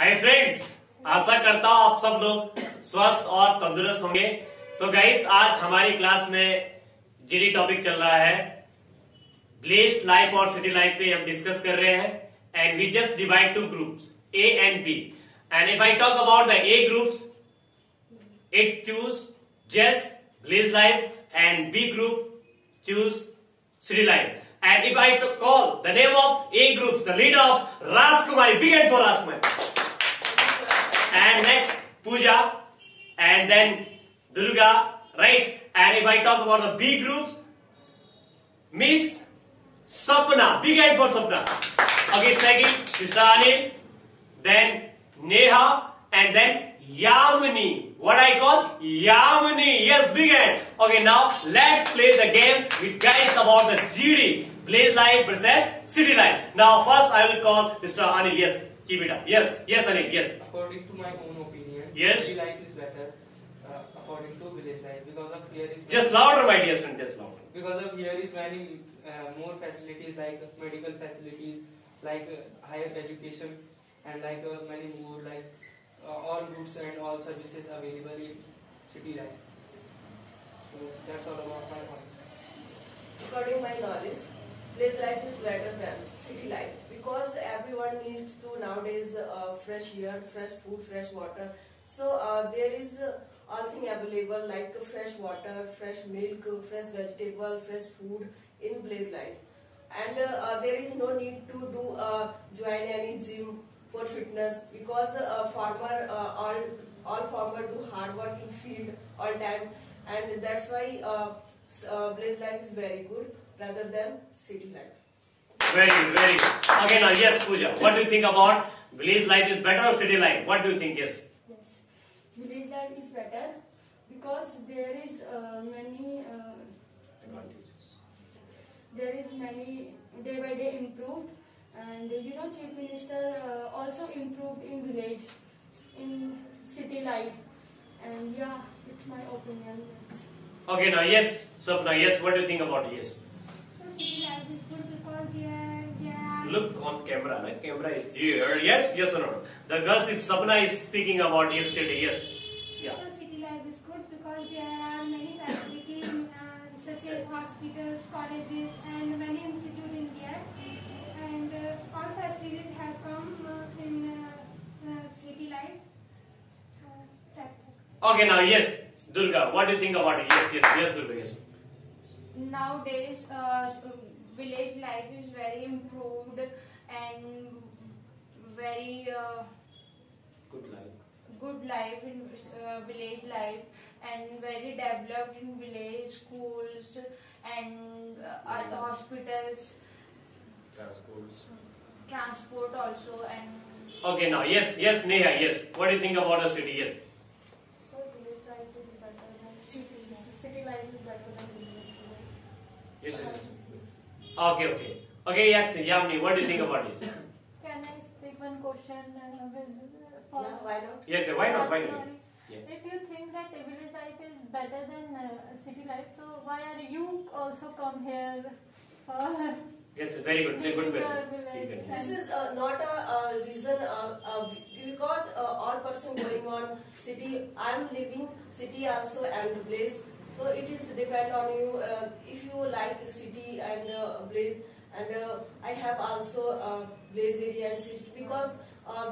Hi friends, आशा करता हूँ आप सब लोग स्वस्थ और तंदुरुस्त होंगे। सो गाइस, आज हमारी क्लास में जीडी टॉपिक चल रहा है विलेज लाइफ और सिटी लाइफ पे हम डिस्कस कर रहे हैं। And we just divide two groups A and B. And if I talk about the A groups, it choose just village life and B group choose city life. And if I call the name of A groups, the leader of Raskumari, big hand for Raskumari. And next Pooja, and then Durga, right? And if I talk about the B groups, Miss Sapna, big hand for Sapna. Okay, second Shisani, then Neha, and then Yamuni. What I call Yamuni. Yes, big hand. Okay, now let's play the game with guys about the GD, village life versus city life. Now first I will call Mr. Anil. Yes, keep it up. Yes, yes Anil. Yes. According to my own opinion, yes, city life is better according to village life because of here is just louder, my dear friend. Just louder. Because of here is many more facilities like medical facilities, like higher education, and like many more like. All goods and all services available in city life. So that's all about my point. According to my knowledge, village life is better than city life because everyone needs to nowadays fresh air, fresh food, fresh water. So there is all thing available like fresh water, fresh milk, fresh vegetable, fresh food in village life. And there is no need to do join any gym for fitness because farmer all farmer do hard work in field all time, and that's why village life is very good rather than city life. Very good, very good. Okay, now yes, Pooja. What do you think about village life is better or city life? What do you think? Yes. Yes, village life is better because there is many Advantages. there is many day by day improved. And Chief Minister also improved in village, in city life, and yeah, it's my opinion. Okay, now yes, Sapna. Yes, what do you think about it? Yes. So city life is good because there Look on camera. Like camera is here. Yes, yes or no? The girl is Sapna is speaking about yesterday. Yes. Yeah. so city life is good because there are many facilities such as hospitals, colleges, and many institutes in there. And all facilities have come in city life. That's it. Okay, now yes, Durga. What do you think about it? Yes, yes, yes, Durga. Yes. Nowadays, village life is very improved and very Good life. good life in village life, and very developed in village schools and hospitals, transport also, and Okay, now yes, yes, Neha. Yes. What do you think about the city? Yes. So village life is better than city. City life is better than village life. Yes. Yes. Okay, okay. Okay, yes, Yamini. What do you think about it? Can I speak one question? Yeah, why not? Yes, why not? Why not? Yeah. If you think that village life is better than city life, so why are you also come here? Yes, very good. Very good Living question. your village. This is not a reason because all person going on city. I am living city also and village. So it is depend on you if you like city and village. And I have also village area and city because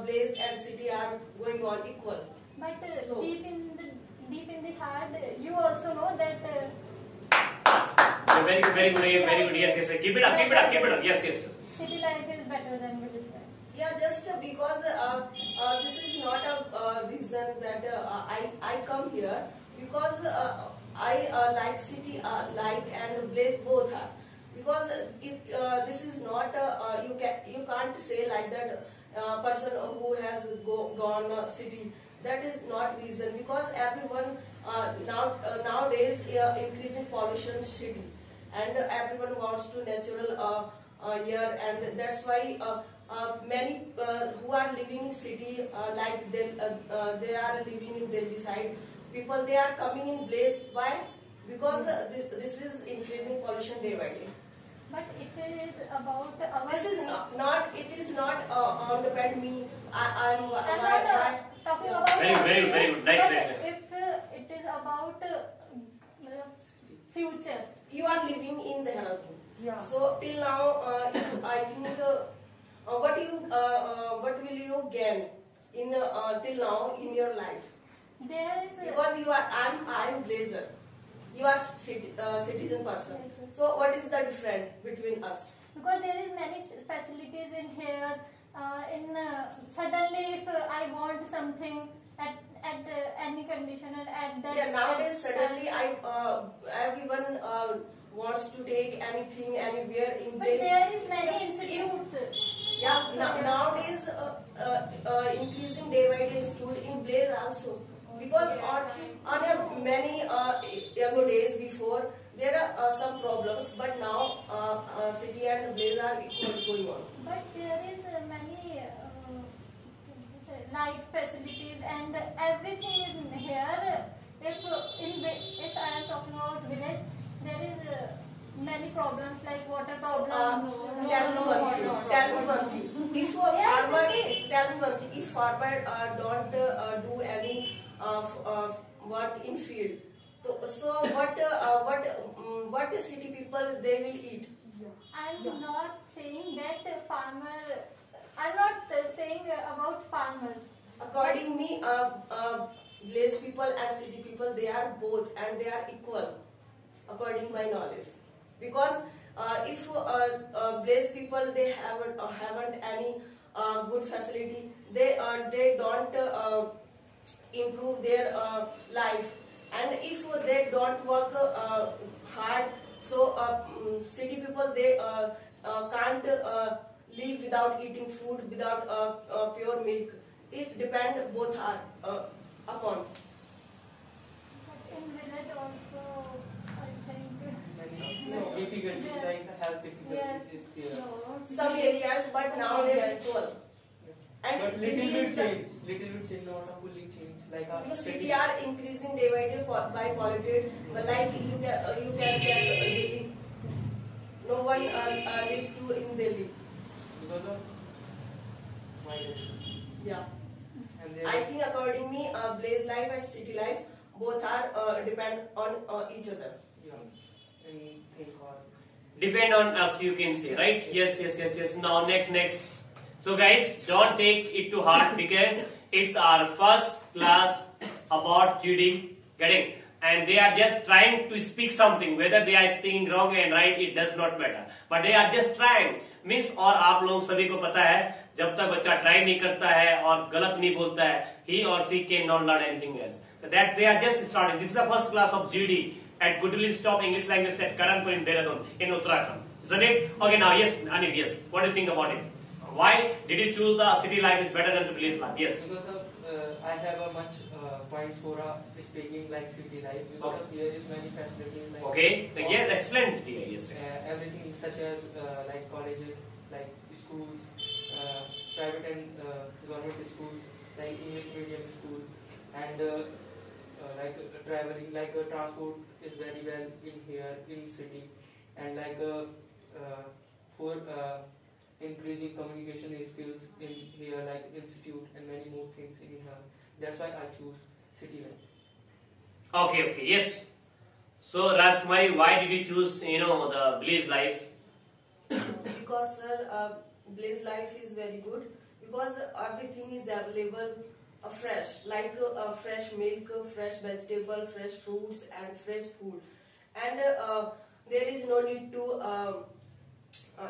village and city are going on equal. But So- deep in the heart, you also know that Yeah, very good. Very good. Very good. Yes, yes. Keep it up. Keep it up. Keep it up. Yes, yes. Yes. city life is better than village life. Yeah, just because this is not a reason that I come here because I like city like and village both are because this is not you can't say like that person who has gone city. That is not reason because everyone nowadays increasing pollution city and everyone wants to natural air, and that's why many who are living in city like they are living in Delhi side people, they are coming in place. Why? Because this is increasing pollution day by day. But it is about our. This is not it is not on depend me I'm why, I'm why, not talking about Very good. Nice, but nice. if it is about future. you are living in Dehradun. Yeah. So till now, I think what will you gain in till now in your life? There is Because I'm Blazer. You are citizen person. So what is the difference between us? because there is many facilities in here. Suddenly if I want something at any condition and at that. Yeah, nowadays suddenly everyone wants to take anything anywhere in But place. there is many institutes. Yeah, nowadays increasing day by day stood in place also, because on a many ago days before there are some problems, but now city and Blaze are equal going on. But there is many light facilities and everything in here. If I am talking about village, there is many problems like water problem. Tell me one thing. If a farmer, tell me one thing. If farmer don't do any work in field, so what city people they will eat? I'm not saying that farmer. I'm not saying about farmers. According me, Blaze people and city people, they are both and they are equal, according my knowledge. Because if Blaze people they haven't any good facility, they don't improve their life, and if they don't work hard, so city people they can't live without eating food, without pure milk. It depends both are upon. But in village also, I think. Difficulties like health Yes. difficulties is there. No. Some areas, but now they are equal. And But Delhi little is bit change, not a fully change. Like your city are increasing day by day by polluted. But like you can get Delhi. No one lives to in Delhi. because of virus. Yeah. And there I think according me, Blaze life and city life both are depend on each other. yeah, anything or Depend on us, you can say, right? Yes. Now next. So guys, don't take it to heart because it's our first class about GD, getting, and they are just trying to speak something. Whether they are speaking wrong and right, it does not matter. But they are just trying. Means और आप लोग सभी को पता है, जब तक बच्चा ट्राई नहीं करता है और गलत नहीं बोलता है, he or she cannot learn anything else. So that they are just starting. This is the first class of GD at Goodwill Stop English Language at Karanpur in Dehradun in Uttarakhand, isn't it? Okay, now yes, Anil, yes. What do you think about it? Why did you choose the city life is better than the village life? Yes. because of I have a much points for speaking like city life because Okay. of here is many facilities like Okay. Then yeah, explain it here. Yes. everything such as like colleges, like schools, private and government schools, like English medium school, and like traveling, like transport is very well in here in city, and like for increasing communication skills in here, like institute and many more things in here. That's why I choose city life. Okay. Yes. So Rashkumari, why did you choose the village life? Because sir, Blaze life is very good because everything is available fresh, like fresh milk, fresh vegetable, fresh fruits and fresh food, and there is no need to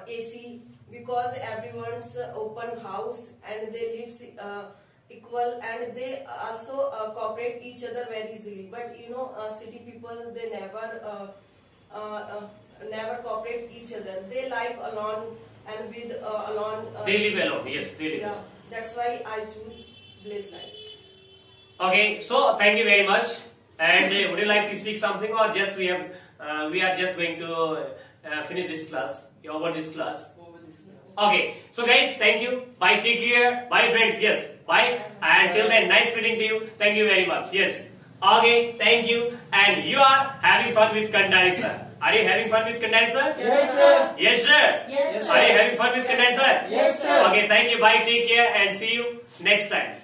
AC because everyone's open house and they live equal and they also cooperate each other very easily. But city people they never cooperate each other. They live alone and with alone. They live alone. Yes, they live. Yeah, that's why I choose Blaze life. Okay. So thank you very much. And would you like to speak something, or just we are just going to finish this class over this class? Over this class. Okay, so guys, thank you. Bye, take care. Bye, friends. Yes, bye. And till then, nice meeting to you. Thank you very much. Yes. Okay, thank you. And you are having fun with Kandari sir. Are you having fun with condenser? Yes, sir. Yes, sir. Yes, sir. Are you having fun with condenser? Yes, sir. Okay, thank you. Bye. Take care and see you next time.